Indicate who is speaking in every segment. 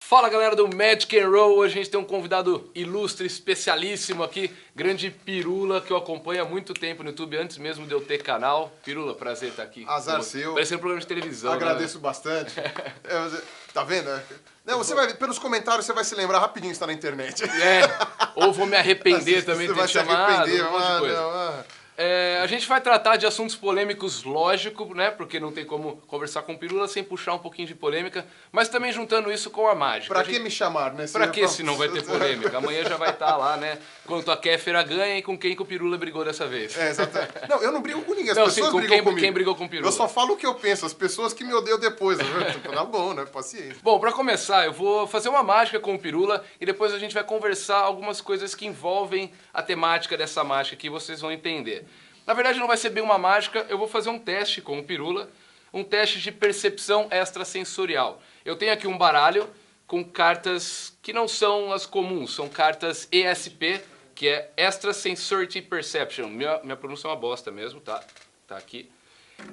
Speaker 1: Fala galera do Magic and Roll, hoje a gente tem um convidado ilustre, especialíssimo aqui, grande Pirula, que eu acompanho há muito tempo no YouTube, antes mesmo de eu ter canal. Pirula, prazer estar aqui.
Speaker 2: Azar seu.
Speaker 1: Parecendo um programa de televisão.
Speaker 2: Agradeço
Speaker 1: né?
Speaker 2: bastante. Tá vendo? Não, você vai, pelos comentários você vai se lembrar rapidinho que está na internet.
Speaker 1: Ou vou me arrepender também de ter chamado,
Speaker 2: um
Speaker 1: monte de coisa. A gente vai tratar de assuntos polêmicos, lógico, né? Porque não tem como conversar com o Pirula sem puxar um pouquinho de polêmica, mas também juntando isso com a mágica.
Speaker 2: Pra que me chamar, né?
Speaker 1: Pra que se não vai ter polêmica? Amanhã já vai estar lá, né? Quanto a Kéfera ganha e com quem que o Pirula brigou dessa vez.
Speaker 2: Exatamente. Não, eu não brigo com ninguém, as
Speaker 1: não,
Speaker 2: pessoas
Speaker 1: sim, com
Speaker 2: brigam comigo.
Speaker 1: Quem brigou com o Pirula?
Speaker 2: Eu só falo o que eu penso, as pessoas que me odeiam depois. Tá bom, né? Paciência.
Speaker 1: Bom, pra começar, eu vou fazer uma mágica com o Pirula e depois a gente vai conversar algumas coisas que envolvem a temática dessa mágica que vocês vão entender. Na verdade não vai ser bem uma mágica, eu vou fazer um teste com o Pirula, um teste de percepção extrasensorial. Eu tenho aqui um baralho com cartas que não são as comuns, são cartas ESP, que é Extrasensory Perception. Minha pronúncia é uma bosta mesmo, tá? Tá aqui.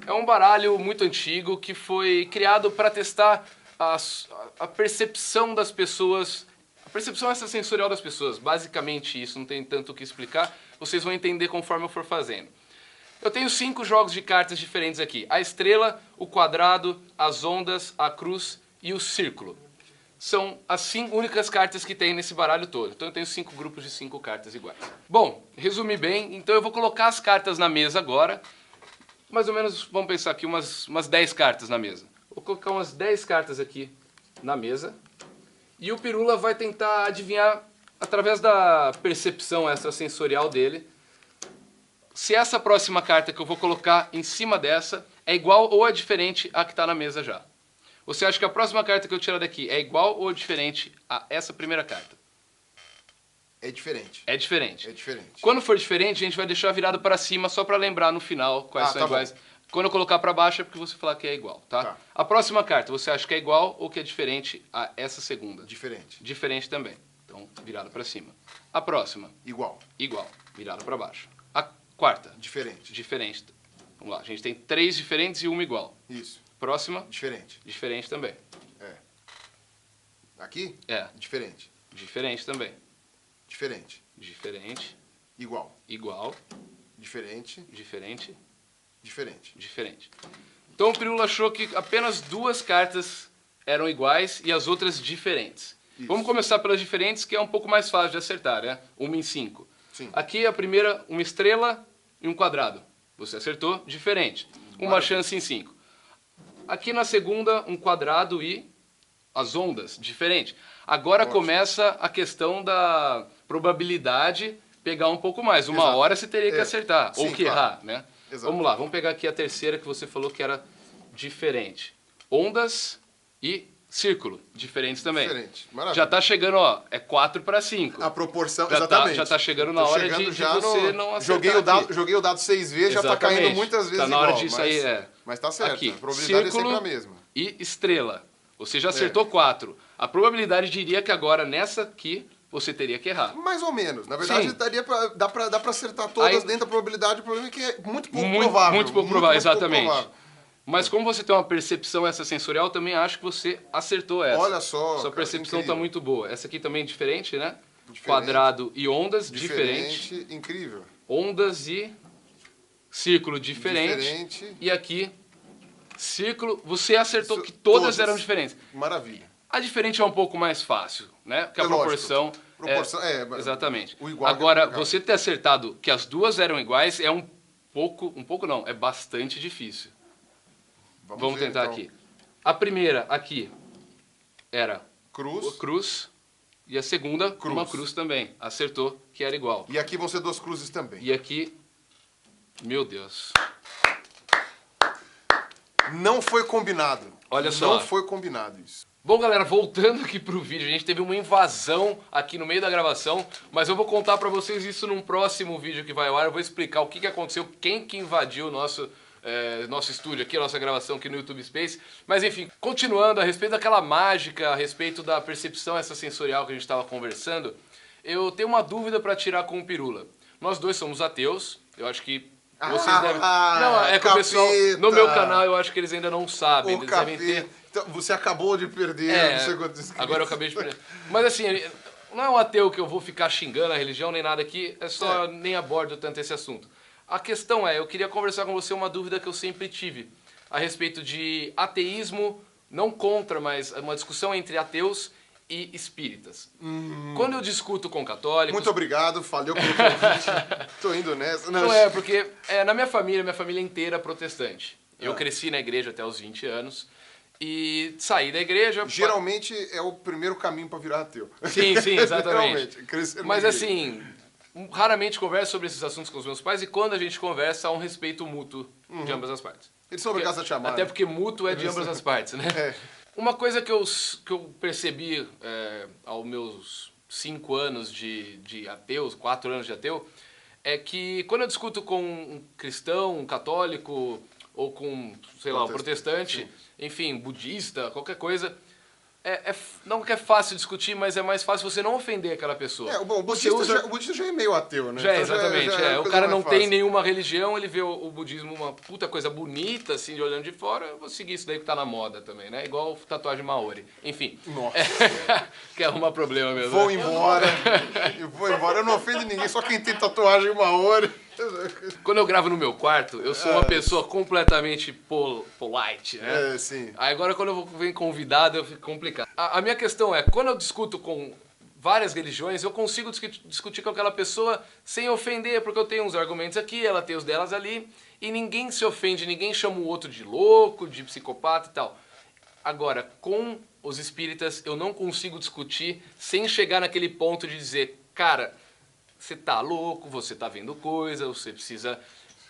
Speaker 1: É um baralho muito antigo que foi criado para testar a percepção das pessoas, a percepção extrasensorial das pessoas. Basicamente isso, não tem tanto o que explicar, vocês vão entender conforme eu for fazendo. Eu tenho 5 jogos de cartas diferentes aqui. A estrela, o quadrado, as ondas, a cruz e o círculo. São as 5 únicas cartas que tem nesse baralho todo. Então eu tenho 5 grupos de 5 cartas iguais. Bom, resumi bem, então eu vou colocar as cartas na mesa agora. Mais ou menos, vamos pensar aqui, umas 10 cartas na mesa. Vou colocar umas 10 cartas aqui na mesa. E o Pirula vai tentar adivinhar, através da percepção extrasensorial dele, se essa próxima carta que eu vou colocar em cima dessa é igual ou é diferente à que está na mesa já. Você acha que a próxima carta que eu tirar daqui é igual ou diferente a essa primeira carta?
Speaker 2: É diferente.
Speaker 1: É diferente.
Speaker 2: É diferente.
Speaker 1: Quando for diferente, a gente vai deixar virado para cima só para lembrar no final quais são iguais. Bom. Quando eu colocar para baixo é porque você falar que é igual, tá? A próxima carta, você acha que é igual ou que é diferente a essa segunda?
Speaker 2: Diferente.
Speaker 1: Diferente também. Então, virado para cima. A próxima?
Speaker 2: Igual.
Speaker 1: Igual. Virado para baixo. A quarta?
Speaker 2: Diferente.
Speaker 1: Diferente. Vamos lá, a gente tem 3 diferentes e uma igual.
Speaker 2: Isso.
Speaker 1: Próxima?
Speaker 2: Diferente.
Speaker 1: Diferente também.
Speaker 2: É. Aqui?
Speaker 1: É.
Speaker 2: Diferente.
Speaker 1: Diferente também.
Speaker 2: Diferente.
Speaker 1: Diferente.
Speaker 2: Igual.
Speaker 1: Igual.
Speaker 2: Diferente.
Speaker 1: Diferente.
Speaker 2: Diferente.
Speaker 1: Diferente. Então o Pirula achou que apenas 2 cartas eram iguais e as outras diferentes. Isso. Vamos começar pelas diferentes, que é um pouco mais fácil de acertar, né? 1 em 5.
Speaker 2: Sim.
Speaker 1: Aqui a primeira, uma estrela e um quadrado. Você acertou, diferente. Uma chance em 5. Aqui na segunda, um quadrado e as ondas, diferente. Agora começa a questão da probabilidade pegar um pouco mais. Uma hora você teria que acertar, ou que errar, né? Exato. Vamos lá, vamos pegar aqui a terceira que você falou que era diferente. Ondas e círculo, diferentes também. Diferente, maravilha. Já tá chegando, ó, é 4 para 5.
Speaker 2: A proporção, exatamente.
Speaker 1: Já tá chegando na hora de você não acertar.
Speaker 2: Joguei o dado 6 vezes, já tá caindo muitas vezes
Speaker 1: tá na hora
Speaker 2: igual,
Speaker 1: disso aí,
Speaker 2: Mas tá certo,
Speaker 1: aqui,
Speaker 2: a probabilidade
Speaker 1: círculo
Speaker 2: é sempre a mesma.
Speaker 1: E estrela. Você já acertou 4. A probabilidade diria que agora, nessa aqui, você teria que errar.
Speaker 2: Mais ou menos. Na verdade, dá pra acertar todas dentro da probabilidade. O problema é que é muito pouco provável.
Speaker 1: Muito pouco provável, exatamente. Pouco provável. Mas como você tem uma percepção extrasensorial, também acho que você acertou essa.
Speaker 2: Olha só,
Speaker 1: sua percepção está muito boa. Essa aqui também é diferente, né?
Speaker 2: Diferente.
Speaker 1: Quadrado e ondas, diferente.
Speaker 2: Incrível.
Speaker 1: Ondas e círculo, diferente.
Speaker 2: Diferente.
Speaker 1: E aqui, círculo, você acertou que todas eram diferentes.
Speaker 2: Maravilha.
Speaker 1: A diferente é um pouco mais fácil, né? Porque a proporção... exatamente.
Speaker 2: O igual
Speaker 1: agora, você ter acertado que as duas eram iguais é um pouco não, é bastante difícil. Vamos tentar então. Aqui. A primeira aqui era cruz e a segunda uma cruz também. Acertou que era igual.
Speaker 2: E aqui vão ser 2 cruzes também.
Speaker 1: E aqui, meu Deus.
Speaker 2: Não foi combinado.
Speaker 1: Olha só.
Speaker 2: Não foi combinado isso.
Speaker 1: Bom, galera, voltando aqui pro vídeo, a gente teve uma invasão aqui no meio da gravação, mas eu vou contar pra vocês isso num próximo vídeo que vai ao ar. Eu vou explicar o que aconteceu, quem que invadiu o nosso estúdio aqui, a nossa gravação aqui no YouTube Space. Mas enfim, continuando a respeito daquela mágica, a respeito da percepção extrasensorial que a gente estava conversando, eu tenho uma dúvida para tirar com o Pirula. Nós dois somos ateus, eu acho que Vocês devem... Não, é que o pessoal, no meu canal, eu acho que eles ainda não sabem.
Speaker 2: O
Speaker 1: Eles devem ter...
Speaker 2: Então, você acabou de perder, não sei quantos inscritos.
Speaker 1: Agora eu acabei de perder. Mas assim, não é um ateu que eu vou ficar xingando a religião nem nada aqui, é só nem abordo tanto esse assunto. A questão é, eu queria conversar com você uma dúvida que eu sempre tive a respeito de ateísmo, não contra, mas uma discussão entre ateus e espíritas. Quando eu discuto com católicos...
Speaker 2: Muito obrigado, valeu pelo convite. Tô indo nessa.
Speaker 1: Não é, porque na minha família inteira é protestante. Eu cresci na igreja até os 20 anos e saí da igreja...
Speaker 2: Geralmente é o primeiro caminho para virar ateu.
Speaker 1: Sim, exatamente.
Speaker 2: Crescer
Speaker 1: Mas assim, raramente converso sobre esses assuntos com os meus pais e quando a gente conversa há um respeito mútuo de ambas as partes.
Speaker 2: Eles são obrigados a te amar.
Speaker 1: Até porque mútuo é de ambas as partes, né? Uma coisa que eu percebi aos meus 5 anos de ateu, 4 anos de ateu, é que quando eu discuto com um cristão, um católico, ou com, sei lá, um protestante, enfim, budista, qualquer coisa, não que é fácil discutir, mas é mais fácil você não ofender aquela pessoa.
Speaker 2: Bom, o budista já é meio ateu, né?
Speaker 1: Já é, exatamente. O cara não tem nenhuma religião, ele vê o budismo uma puta coisa bonita, assim, de olhando de fora, eu vou seguir isso daí que tá na moda também, né? Igual tatuagem maori. Enfim.
Speaker 2: Nossa.
Speaker 1: Que arruma problema mesmo.
Speaker 2: Vou embora. Eu não ofendo ninguém, só quem tem tatuagem maori.
Speaker 1: Quando eu gravo no meu quarto, eu sou uma pessoa completamente polite, né?
Speaker 2: Sim.
Speaker 1: Aí agora quando eu venho convidado, eu fico complicado. A minha questão é, quando eu discuto com várias religiões, eu consigo discutir com aquela pessoa sem ofender, porque eu tenho uns argumentos aqui, ela tem os delas ali, e ninguém se ofende, ninguém chama o outro de louco, de psicopata e tal. Agora, com os espíritas, eu não consigo discutir sem chegar naquele ponto de dizer, cara, você tá louco, você tá vendo coisa, você precisa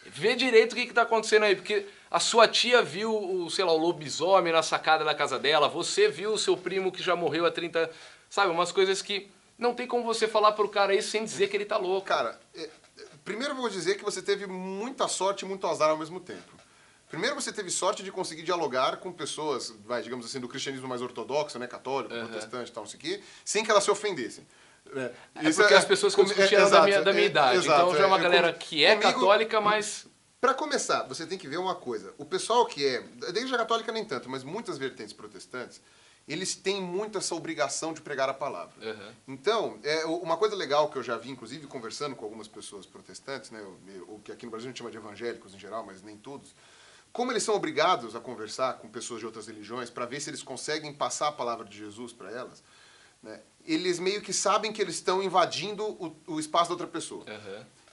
Speaker 1: ver direito o que tá acontecendo aí, porque a sua tia viu o lobisomem na sacada da casa dela, você viu o seu primo que já morreu há 30... Sabe, umas coisas que não tem como você falar pro cara isso sem dizer que ele tá louco.
Speaker 2: Cara, primeiro eu vou dizer que você teve muita sorte e muito azar ao mesmo tempo. Primeiro você teve sorte de conseguir dialogar com pessoas, digamos assim, do cristianismo mais ortodoxo, né, católico, protestante e tal, não sei o quê, sem que elas se ofendessem.
Speaker 1: Porque as pessoas que eu discuti eram da minha idade. Então já é uma galera que é católica, mas...
Speaker 2: Pra começar, você tem que ver uma coisa. O pessoal que da igreja católica nem tanto, mas muitas vertentes protestantes, eles têm muito essa obrigação de pregar a palavra. Então, uma coisa legal que eu já vi, inclusive, conversando com algumas pessoas protestantes, né, o que aqui no Brasil a gente chama de evangélicos em geral, mas nem todos, como eles são obrigados a conversar com pessoas de outras religiões para ver se eles conseguem passar a palavra de Jesus para elas, né, eles meio que sabem que eles estão invadindo o espaço da outra pessoa.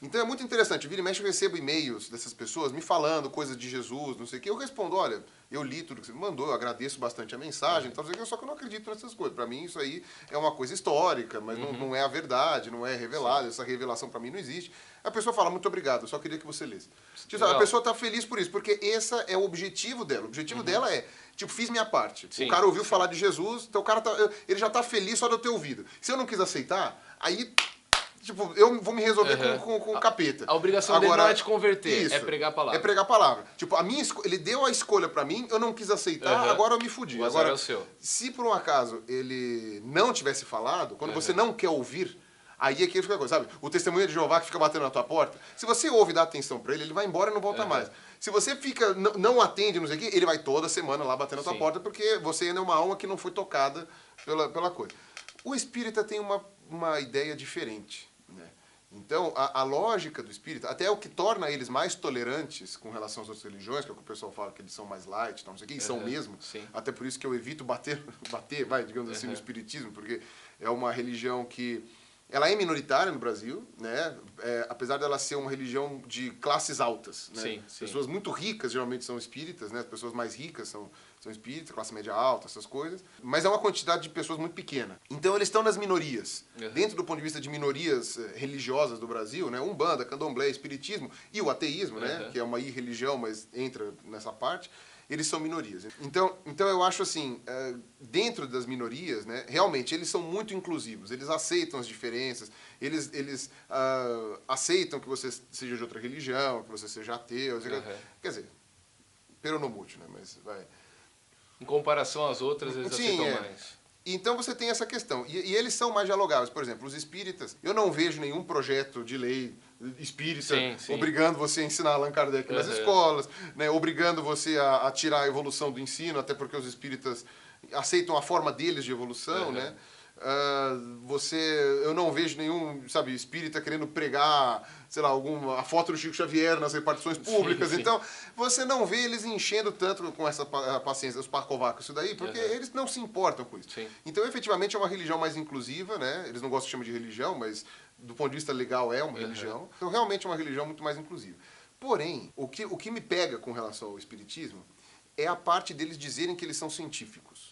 Speaker 2: Então é muito interessante. Vira e mexe eu recebo e-mails dessas pessoas me falando coisas de Jesus, não sei o quê. Eu respondo, olha, eu li tudo que você me mandou, eu agradeço bastante a mensagem, só que eu não acredito nessas coisas. Para mim isso aí é uma coisa histórica, mas não é a verdade, não é revelado. Essa revelação para mim não existe. A pessoa fala, muito obrigado, eu só queria que você lesse. A pessoa está feliz por isso, porque esse é o objetivo dela. O objetivo dela é, fiz minha parte. O cara ouviu falar de Jesus, então o cara ele já está feliz só de eu ter ouvido. Se eu não quis aceitar, aí... eu vou me resolver com o capeta.
Speaker 1: A obrigação dele não é te converter, é pregar a palavra.
Speaker 2: É pregar a palavra. Ele deu a escolha pra mim, eu não quis aceitar, agora eu me fudi.
Speaker 1: Agora é o seu.
Speaker 2: Se por um acaso ele não tivesse falado, quando você não quer ouvir, aí é que fica coisa, sabe? O testemunho de Jeová que fica batendo na tua porta, se você ouve e dá atenção pra ele vai embora e não volta mais. Se você fica, não atende, não sei o quê, ele vai toda semana lá batendo na tua porta, porque você ainda é uma alma que não foi tocada pela coisa. O espírita tem uma ideia diferente. Né? Então, a lógica do espírita, até o que torna eles mais tolerantes com relação às outras religiões, que é o que o pessoal fala que eles são mais light, não sei o quê, e são mesmo, até por isso que eu evito bater digamos assim, no espiritismo, porque é uma religião que ela é minoritária no Brasil, né? Apesar dela ser uma religião de classes altas. Né? Pessoas muito ricas geralmente são espíritas, né? As pessoas mais ricas são espíritas, classe média alta, essas coisas. Mas é uma quantidade de pessoas muito pequena. Então eles estão nas minorias. Dentro do ponto de vista de minorias religiosas do Brasil, né? Umbanda, candomblé, espiritismo e o ateísmo, né? Que é uma irreligião, mas entra nessa parte. Eles são minorias. Então eu acho assim, dentro das minorias, né, realmente, eles são muito inclusivos. Eles aceitam as diferenças, eles aceitam que você seja de outra religião, que você seja ateu. Quer dizer, peronomútil, né, mas vai...
Speaker 1: Em comparação às outras, eles aceitam mais.
Speaker 2: Então você tem essa questão. E eles são mais dialogáveis. Por exemplo, os espíritas, eu não vejo nenhum projeto de lei espírita,
Speaker 1: Sim, sim.
Speaker 2: obrigando você a ensinar Allan Kardec nas escolas, né, obrigando você a tirar a evolução do ensino, até porque os espíritas aceitam a forma deles de evolução, né? Eu não vejo nenhum, sabe, espírita querendo pregar, sei lá, a foto do Chico Xavier nas repartições públicas. Sim. Então, você não vê eles enchendo tanto com essa paciência, os parcovacos, isso daí, porque eles não se importam com isso. Sim. Então, efetivamente, é uma religião mais inclusiva, né? Eles não gostam de chamar de religião, mas do ponto de vista legal é uma religião. Então, realmente é uma religião muito mais inclusiva. Porém, o que me pega com relação ao espiritismo é a parte deles dizerem que eles são científicos.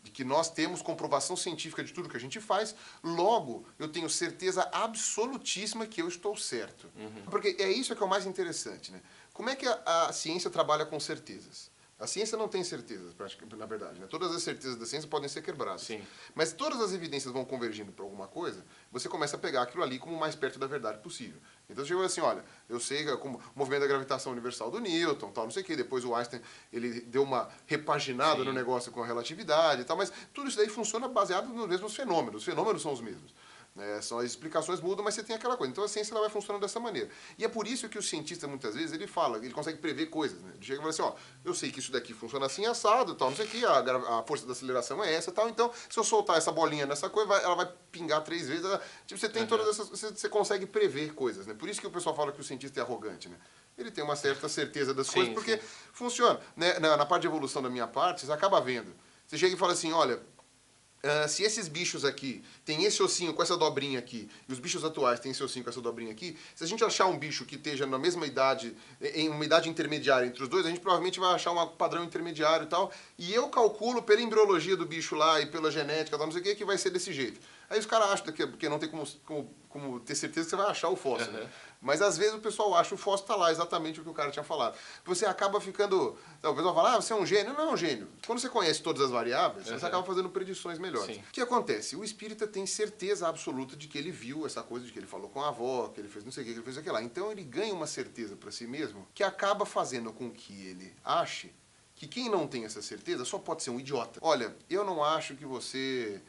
Speaker 2: De que nós temos comprovação científica de tudo que a gente faz, logo eu tenho certeza absolutíssima que eu estou certo. Porque é isso que é o mais interessante, né? Como é que a ciência trabalha com certezas? A ciência não tem certezas, na verdade, né? Todas as certezas da ciência podem ser quebradas. Sim. Mas todas as evidências vão convergindo para alguma coisa, você começa a pegar aquilo ali como o mais perto da verdade possível. Então você chega assim, olha, eu sei como o movimento da gravitação universal do Newton, tal, não sei o quê, depois o Einstein, ele deu uma repaginada no negócio com a relatividade e tal, mas tudo isso daí funciona baseado nos mesmos fenômenos. Os fenômenos são os mesmos. Só as explicações mudam, mas você tem aquela coisa. Então a ciência ela vai funcionando dessa maneira. E é por isso que o cientista, muitas vezes, ele consegue prever coisas. Né? Ele chega e fala assim, ó, eu sei que isso daqui funciona assim, assado, tal, não sei o que, a força da aceleração é essa, tal, então se eu soltar essa bolinha nessa coisa, ela vai pingar 3 vezes. Tipo, você tem todas essas, você consegue prever coisas, né? Por isso que o pessoal fala que o cientista é arrogante, né? Ele tem uma certa certeza das coisas, porque funciona. Né? Na parte de evolução da minha parte, você acaba vendo. Você chega e fala assim, olha, se esses bichos aqui têm esse ossinho com essa dobrinha aqui, e os bichos atuais têm esse ossinho com essa dobrinha aqui, se a gente achar um bicho que esteja na mesma idade, em uma idade intermediária entre os dois, a gente provavelmente vai achar um padrão intermediário e tal, e eu calculo pela embriologia do bicho lá e pela genética, tal, não sei o que vai ser desse jeito. Aí os caras acham que porque não tem como ter certeza que você vai achar o fóssil, né? Mas às vezes o pessoal acha o fóssil, tá lá exatamente o que o cara tinha falado. Você acaba ficando... O pessoal fala, você é um gênio. Não é um gênio. Quando você conhece todas as variáveis, você acaba fazendo predições melhores. Sim. O que acontece? O espírita tem certeza absoluta de que ele viu essa coisa, de que ele falou com a avó, que ele fez não sei o que ele fez aquilo lá. Então ele ganha uma certeza para si mesmo que acaba fazendo com que ele ache que quem não tem essa certeza só pode ser um idiota. Olha, eu não acho que você...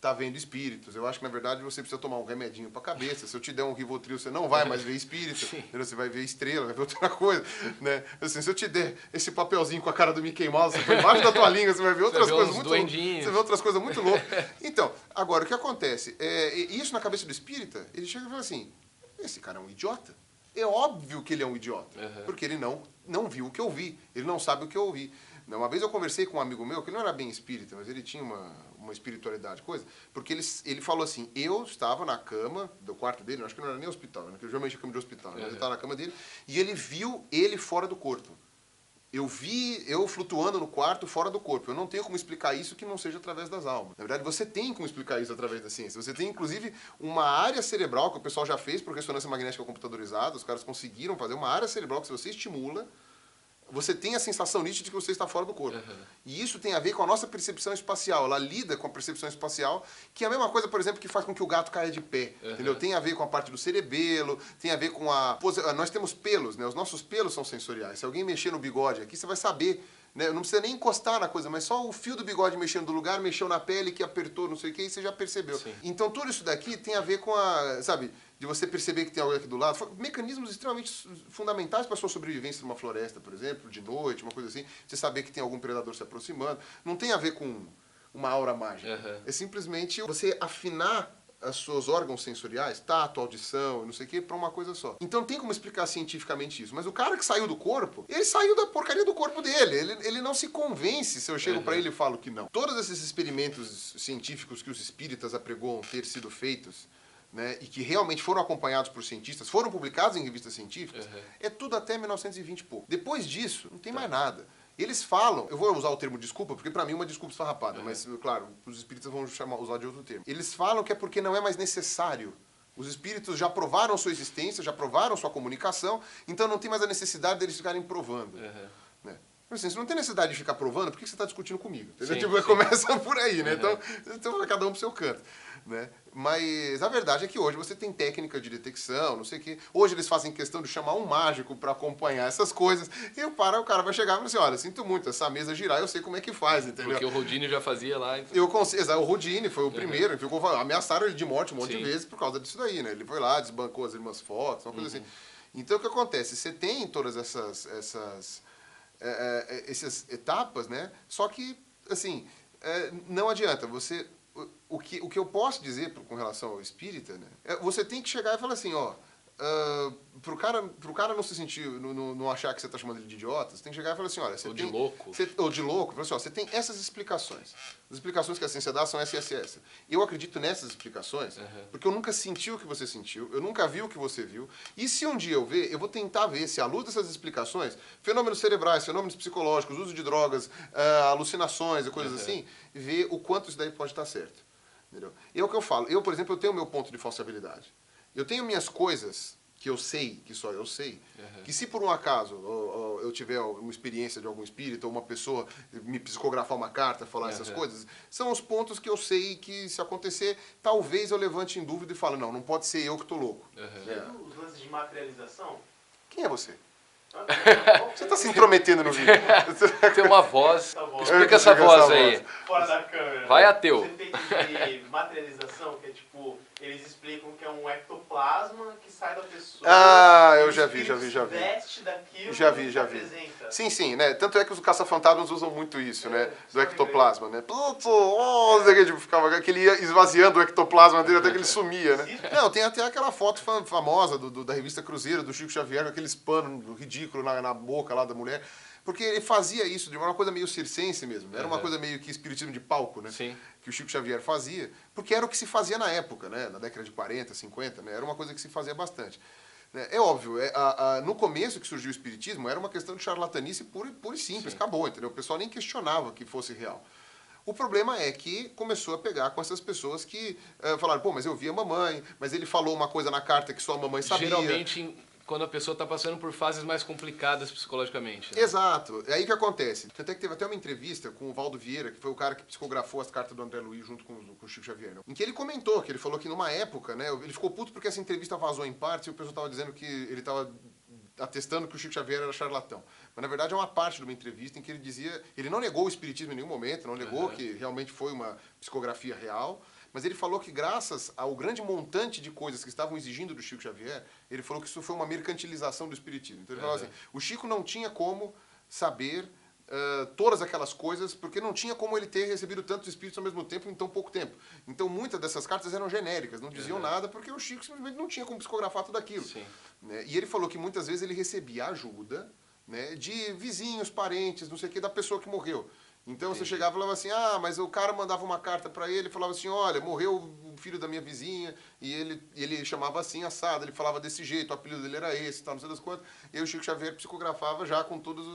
Speaker 2: tá vendo espíritos. Eu acho que, na verdade, você precisa tomar um remedinho pra cabeça. Se eu te der um Rivotril, você não vai mais ver espírito. Você vai ver estrela, vai ver outra coisa. Né? Assim, se eu te der esse papelzinho com a cara do Mickey Mouse, você põe embaixo da tua língua, você vai ver outras coisas muito loucas. Você vê outras coisas muito loucas. Então, agora, o que acontece? Isso na cabeça do espírita, ele chega e fala assim, esse cara é um idiota. É óbvio que ele é um idiota. Porque ele não viu o que eu vi. Ele não sabe o que eu ouvi. Uma vez eu conversei com um amigo meu, que não era bem espírita, mas ele tinha uma espiritualidade, coisa, porque ele falou assim, eu estava na cama do quarto dele, acho que não era nem hospital, né, porque eu geralmente cama de hospital, mas ele estava na cama dele, e ele viu ele fora do corpo. Eu vi eu flutuando no quarto fora do corpo. Eu não tenho como explicar isso que não seja através das almas. Na verdade, você tem como explicar isso através da ciência. Você tem, inclusive, uma área cerebral que o pessoal já fez por ressonância magnética computadorizada, os caras conseguiram fazer uma área cerebral que se você estimula, você tem a sensação nítida de que você está fora do corpo. E isso tem a ver com a nossa percepção espacial. Ela lida com a percepção espacial, que é a mesma coisa, por exemplo, que faz com que o gato caia de pé. Entendeu? Tem a ver com a parte do cerebelo, tem a ver com nós temos pelos, né? Os nossos pelos são sensoriais. Se alguém mexer no bigode aqui, você vai saber, né? Não precisa nem encostar na coisa, mas só o fio do bigode mexendo do lugar, mexeu na pele, que apertou, não sei o que, e você já percebeu. Sim. Então tudo isso daqui tem a ver com de você perceber que tem alguém aqui do lado, mecanismos extremamente fundamentais para a sua sobrevivência numa floresta, por exemplo, de noite, uma coisa assim, você saber que tem algum predador se aproximando, não tem a ver com uma aura mágica. É simplesmente você afinar os seus órgãos sensoriais, tato, audição, não sei o que, para uma coisa só. Então não tem como explicar cientificamente isso. Mas o cara que saiu do corpo, ele saiu da porcaria do corpo dele. Ele não se convence se eu chego para ele e falo que não. Todos esses experimentos científicos que os espíritas apregoam ter sido feitos, né, e que realmente foram acompanhados por cientistas, foram publicados em revistas científicas, é tudo até 1920 e pouco. Depois disso, não tem mais nada. Eles falam, eu vou usar o termo desculpa, porque pra mim é uma desculpa esfarrapada, mas, claro, os espíritas vão usar de outro termo. Eles falam que é porque não é mais necessário. Os espíritos já provaram sua existência, já provaram sua comunicação, então não tem mais a necessidade deles ficarem provando. Né? Assim, se não tem necessidade de ficar provando, por que você está discutindo comigo? Tipo, começa por aí, né? Então, cada um pro seu canto. né? Mas a verdade é que hoje você tem técnica de detecção, não sei o quê. Hoje eles fazem questão de chamar um mágico para acompanhar essas coisas. E o cara vai chegar e falar assim, olha, sinto muito, essa mesa girar, eu sei como é que faz, entendeu?
Speaker 1: Porque o Houdini já fazia lá. Então...
Speaker 2: O Houdini foi o primeiro, ameaçaram ele de morte um monte de vezes por causa disso daí, né? Ele foi lá, desbancou as irmãs Fox, uma coisa assim. Então o que acontece? Você tem todas essas etapas, né? Só que, assim, não adianta. O que eu posso dizer com relação ao espírita, né? Você tem que chegar e falar assim, ó, pro cara não se sentir, não achar que você está chamando ele de idiota, você tem que chegar e falar assim, olha, você
Speaker 1: ou
Speaker 2: tem...
Speaker 1: de louco.
Speaker 2: Ou de louco, fala assim, ó, você tem essas explicações. As explicações que a ciência dá são essa e essa e essa. Eu acredito nessas explicações, porque eu nunca senti o que você sentiu, eu nunca vi o que você viu, e se um dia eu ver, eu vou tentar ver se à luz dessas explicações, fenômenos cerebrais, fenômenos psicológicos, uso de drogas, alucinações e coisas assim, ver o quanto isso daí pode estar certo. Entendeu? É o que eu falo. Eu, por exemplo, eu tenho o meu ponto de falsibilidade. Eu tenho minhas coisas que eu sei, que só eu sei, que se por um acaso eu tiver uma experiência de algum espírito, ou uma pessoa me psicografar uma carta, falar essas coisas, são os pontos que eu sei que se acontecer, talvez eu levante em dúvida e fale, não pode ser eu que tô louco.
Speaker 3: Os lances de materialização?
Speaker 2: Quem é você? Você está se intrometendo no vídeo.
Speaker 1: Tem uma voz. Explica essa voz aí.
Speaker 3: Fora da câmera.
Speaker 1: Vai, ateu.
Speaker 3: Os efeitos de materialização, que é tipo, eles explicam que é um ectoplasma que sai da pessoa.
Speaker 2: Ah, eu já vi.
Speaker 3: Veste daquilo
Speaker 2: Já vi.
Speaker 3: apresenta.
Speaker 2: Sim, né? Tanto é que os caça-fantasmas usam muito isso, né? Do ectoplasma, né? Ficava que ele ia esvaziando o ectoplasma dele até que ele sumia, né? Não, tem até aquela foto famosa da revista Cruzeiro, do Chico Xavier, com aqueles panos ridículos na boca lá da mulher. Porque ele fazia isso de uma coisa meio circense mesmo. Era uma coisa meio que espiritismo de palco, né?
Speaker 1: Sim.
Speaker 2: Que o Chico Xavier fazia. Porque era o que se fazia na época, né? Na década de 40, 50, né? Era uma coisa que se fazia bastante. É óbvio, no começo que surgiu o espiritismo, era uma questão de charlatanice pura e simples. Acabou, entendeu? O pessoal nem questionava que fosse real. O problema é que começou a pegar com essas pessoas que falaram, pô, mas eu vi a mamãe, mas ele falou uma coisa na carta que só a mamãe sabia.
Speaker 1: Geralmente, quando a pessoa está passando por fases mais complicadas psicologicamente. Né?
Speaker 2: Exato. É aí que acontece. Até que teve até uma entrevista com o Valdo Vieira, que foi o cara que psicografou as cartas do André Luiz junto com o Chico Xavier, né? Em que ele comentou, que ele falou que numa época, né, ele ficou puto porque essa entrevista vazou em partes e o pessoal estava dizendo que ele estava atestando que o Chico Xavier era charlatão. Mas, na verdade, é uma parte de uma entrevista em que ele dizia... Ele não negou o espiritismo em nenhum momento, não negou que realmente foi uma psicografia real, mas ele falou que, graças ao grande montante de coisas que estavam exigindo do Chico Xavier, ele falou que isso foi uma mercantilização do espiritismo. Então, ele falou assim, o Chico não tinha como saber todas aquelas coisas, porque não tinha como ele ter recebido tantos espíritos ao mesmo tempo em tão pouco tempo. Então, muitas dessas cartas eram genéricas, não diziam nada, porque o Chico simplesmente não tinha como psicografar tudo aquilo. Né? E ele falou que muitas vezes ele recebia ajuda, né, de vizinhos, parentes, não sei o que, da pessoa que morreu. Então você chegava e falava assim, mas o cara mandava uma carta para ele, falava assim, olha, morreu o filho da minha vizinha, e ele chamava assim, assado, ele falava desse jeito, o apelido dele era esse, tal, não sei das quantas, e aí o Chico Xavier psicografava já com todas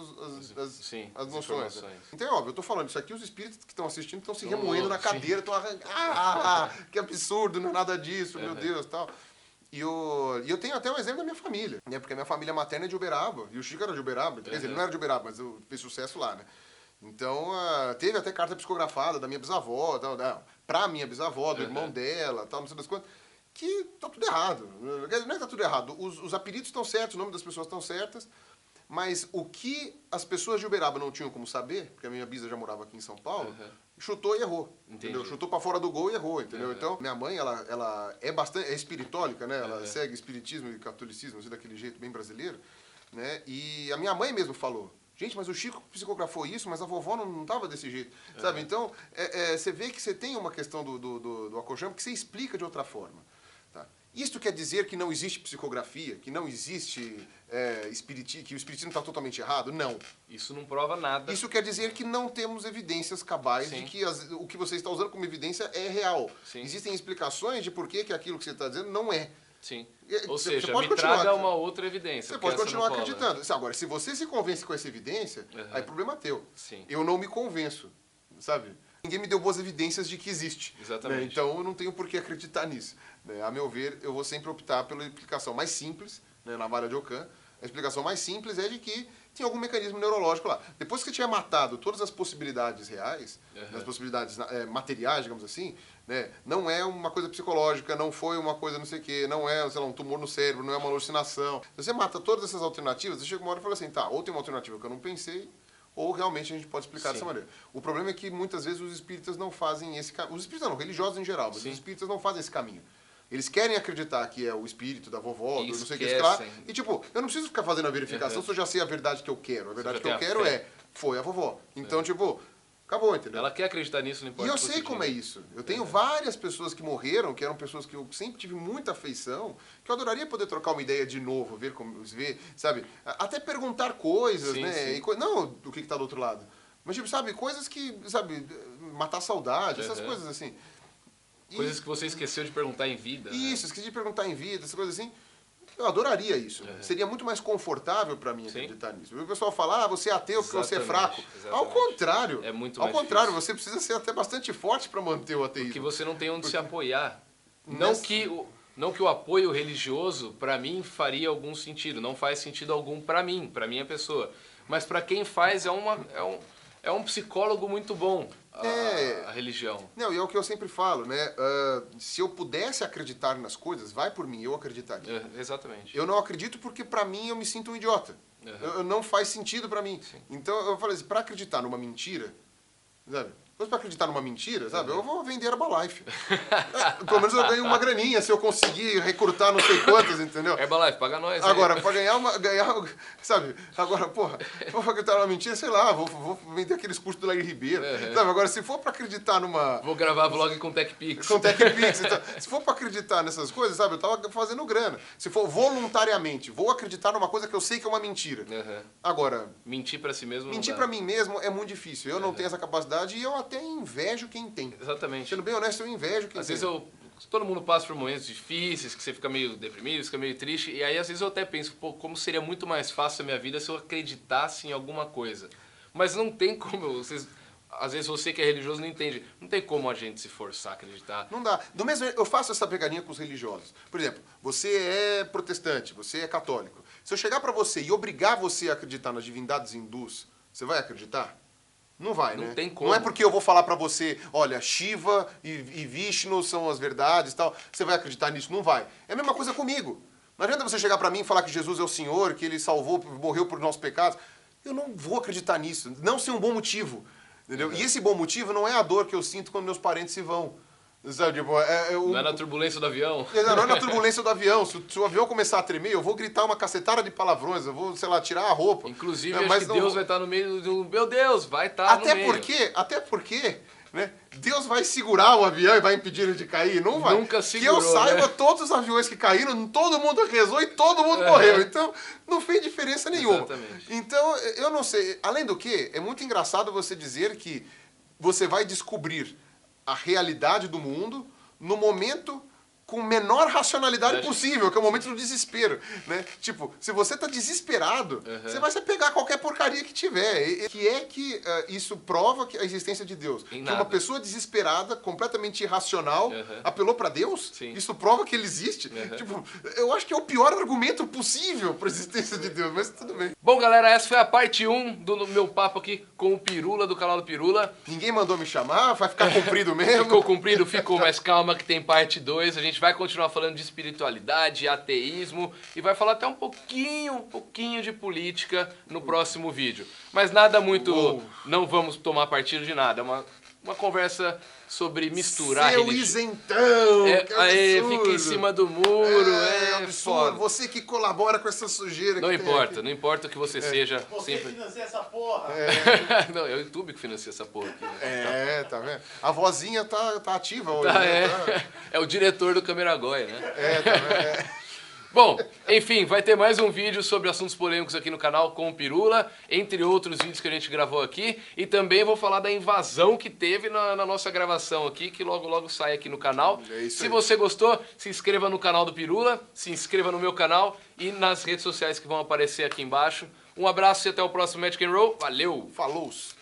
Speaker 2: as noções. Né? Então é óbvio, eu tô falando isso aqui, os espíritos que estão assistindo estão se remoendo na cadeira, estão arrancando, que absurdo, não é nada disso, meu Deus, tal. E eu tenho até um exemplo da minha família, né? Porque a minha família materna é de Uberaba, e o Chico era de Uberaba, quer dizer, ele não era de Uberaba, mas eu fiz sucesso lá, né? Então, teve até carta psicografada da minha bisavó, pra minha bisavó, do irmão dela, tal, não sei das quantas, que tá tudo errado. Não é que tá tudo errado, os apelidos estão certos, o nome das pessoas estão certas, mas o que as pessoas de Uberaba não tinham como saber, porque a minha bisa já morava aqui em São Paulo, chutou e errou, entendeu? Chutou pra fora do gol e errou, entendeu? Então, minha mãe, ela é espiritólica, né? Ela segue espiritismo e catolicismo, assim, daquele jeito bem brasileiro, né? E a minha mãe mesmo falou, gente, mas o Chico psicografou isso, mas a vovó não estava desse jeito, sabe? Então, você vê que você tem uma questão do acolchão que você explica de outra forma. Tá? Isto quer dizer que não existe psicografia, que não existe que o espiritismo está totalmente errado? Não.
Speaker 1: Isso não prova nada.
Speaker 2: Isso quer dizer que não temos evidências cabais de que o que você está usando como evidência é real. Existem explicações de por que aquilo que você está dizendo não é.
Speaker 1: Sim. Ou seja,
Speaker 2: me
Speaker 1: traga uma outra evidência.
Speaker 2: Você pode continuar acreditando. Agora, se você se convence com essa evidência, aí é problema teu. Eu não me convenço, sabe? Ninguém me deu boas evidências de que existe.
Speaker 1: Exatamente.
Speaker 2: Né? Então, eu não tenho por que acreditar nisso. Né? A meu ver, eu vou sempre optar pela explicação mais simples, né, na vara de Ockham. A explicação mais simples é de que tem algum mecanismo neurológico lá. Depois que tiver matado todas as possibilidades reais, as possibilidades materiais, digamos assim, né, não é uma coisa psicológica, não foi uma coisa não sei o quê, não é, sei lá, um tumor no cérebro, não é uma alucinação. Se você mata todas essas alternativas, você chega uma hora e fala assim, tá, ou tem uma alternativa que eu não pensei, ou realmente a gente pode explicar dessa maneira. O problema é que muitas vezes os espíritas não fazem esse caminho. Os espíritas não, religiosos em geral, mas os espíritas não fazem esse caminho. Eles querem acreditar que é o espírito da vovó, do não sei o que, lá. E tipo, eu não preciso ficar fazendo a verificação se eu já sei a verdade que eu quero. A verdade que eu quero foi a vovó. Então, tipo, acabou, entendeu?
Speaker 1: Ela quer acreditar nisso, não importa.
Speaker 2: E eu sei como é isso. Eu tenho várias pessoas que morreram, que eram pessoas que eu sempre tive muita afeição, que eu adoraria poder trocar uma ideia de novo, ver, sabe? Até perguntar coisas, né? E não do que tá do outro lado. Mas, tipo, sabe, coisas que, sabe, matar a saudade, essas coisas assim.
Speaker 1: Coisas que você esqueceu de perguntar em vida.
Speaker 2: Isso, esqueci de perguntar em vida, essas coisas assim. Eu adoraria isso. Seria muito mais confortável para mim acreditar nisso. O pessoal fala, você é ateu porque você é fraco. Ao contrário.
Speaker 1: É muito
Speaker 2: mais contrário,
Speaker 1: difícil.
Speaker 2: Você precisa ser até bastante forte para manter o ateísmo.
Speaker 1: Porque você não tem onde se apoiar. Não que o apoio religioso, para mim, faria algum sentido. Não faz sentido algum para mim, para minha pessoa. Mas para quem faz, é um psicólogo muito bom. A religião.
Speaker 2: Não, e é o que eu sempre falo, né? Se eu pudesse acreditar nas coisas, vai por mim, eu acreditaria.
Speaker 1: Exatamente.
Speaker 2: Eu não acredito porque pra mim eu me sinto um idiota. Não faz sentido pra mim.
Speaker 1: Sim.
Speaker 2: Então eu falei assim, pra acreditar numa mentira, sabe? Depois pra acreditar numa mentira, sabe? Eu vou vender Herbalife. Pelo menos eu ganho uma graninha se eu conseguir recrutar não sei quantas, entendeu?
Speaker 1: Herbalife, paga nós.
Speaker 2: Agora, pra ganhar, sabe? Agora, porra, vou acreditar numa mentira, sei lá, vou vender aqueles cursos do Lair Ribeiro, sabe? Agora, se for pra acreditar numa...
Speaker 1: Vou gravar vlog com TechPix.
Speaker 2: Com TechPix, então, se for pra acreditar nessas coisas, sabe? Eu tava fazendo grana. Se for voluntariamente, vou acreditar numa coisa que eu sei que é uma mentira. Agora...
Speaker 1: Mentir pra si mesmo
Speaker 2: Mentir
Speaker 1: não dá.
Speaker 2: pra mim mesmo é muito difícil. Eu não tenho essa capacidade e eu até invejo quem tem.
Speaker 1: Exatamente.
Speaker 2: Sendo bem honesto, eu invejo quem
Speaker 1: Às
Speaker 2: tem.
Speaker 1: vezes todo mundo passa por momentos difíceis, que você fica meio deprimido, fica meio triste, e aí às vezes eu até penso, pô, como seria muito mais fácil a minha vida se eu acreditasse em alguma coisa. Mas não tem como, às vezes você que é religioso não entende, não tem como a gente se forçar a acreditar.
Speaker 2: Não dá. Do mesmo, eu faço essa pegadinha com os religiosos. Por exemplo, você é protestante, você é católico. Se eu chegar pra você e obrigar você a acreditar nas divindades hindus, você vai acreditar? Não vai, né?
Speaker 1: Não tem como.
Speaker 2: Não é porque eu vou falar pra você, olha, Shiva e Vishnu são as verdades e tal, você vai acreditar nisso? Não vai. É a mesma coisa comigo. Não adianta você chegar pra mim e falar que Jesus é o Senhor, que Ele salvou, morreu por nossos pecados. Eu não vou acreditar nisso. Não sem um bom motivo. Entendeu? E esse bom motivo não é a dor que eu sinto quando meus parentes se vão. Sabe, tipo,
Speaker 1: não é na turbulência do avião.
Speaker 2: Não é na turbulência do avião. Se o avião começar a tremer, eu vou gritar uma cacetada de palavrões, eu vou, sei lá, tirar a roupa.
Speaker 1: Inclusive, acho que Deus vai estar no meio do... Meu Deus, vai estar no meio.
Speaker 2: Até porque, né, Deus vai segurar o avião e vai impedir ele de cair? Não vai.
Speaker 1: Nunca segurou,
Speaker 2: que eu saiba,
Speaker 1: né?
Speaker 2: Todos os aviões que caíram, todo mundo rezou e todo mundo morreu. Então, não fez diferença nenhuma.
Speaker 1: Exatamente.
Speaker 2: Então, eu não sei. Além do que, é muito engraçado você dizer que você vai descobrir a realidade do mundo no momento com menor racionalidade possível, que é o momento do desespero, né? Tipo, se você tá desesperado, você vai se pegar qualquer porcaria que tiver. Que isso prova que a existência de Deus? Que uma pessoa desesperada, completamente irracional, apelou pra Deus?
Speaker 1: Sim.
Speaker 2: Isso prova que ele existe? Tipo, eu acho que é o pior argumento possível pra existência de Deus, mas tudo bem.
Speaker 1: Bom, galera, essa foi a parte 1 do meu papo aqui com o Pirula, do canal do Pirula.
Speaker 2: Ninguém mandou me chamar, vai ficar comprido mesmo.
Speaker 1: Ficou comprido, ficou, mas calma que tem parte 2. A gente vai continuar falando de espiritualidade, ateísmo e vai falar até um pouquinho de política no próximo vídeo. Mas nada muito... Não vamos tomar partido de nada. É uma conversa sobre misturar
Speaker 2: Seu
Speaker 1: religião.
Speaker 2: isentão! Que absurdo.
Speaker 1: Fica em cima do muro,
Speaker 2: absurdo.
Speaker 1: foda.
Speaker 2: Você que colabora com essa sujeira
Speaker 1: Não
Speaker 2: que
Speaker 1: importa,
Speaker 2: tem
Speaker 1: não importa o que você seja.
Speaker 3: Você
Speaker 1: Sempre...
Speaker 3: financia essa porra!
Speaker 1: Não, é o YouTube que financia essa porra aqui.
Speaker 2: Tá vendo? A vozinha tá ativa hoje.
Speaker 1: Tá,
Speaker 2: né?
Speaker 1: é o diretor do Cameragóia, né?
Speaker 2: Tá vendo?
Speaker 1: Bom, enfim, vai ter mais um vídeo sobre assuntos polêmicos aqui no canal com o Pirula, entre outros vídeos que a gente gravou aqui, e também vou falar da invasão que teve na nossa gravação aqui, que logo sai aqui no canal. Se você gostou, se inscreva no canal do Pirula, se inscreva no meu canal e nas redes sociais que vão aparecer aqui embaixo. Um abraço e até o próximo Magic and Roll. Valeu!
Speaker 2: Falou!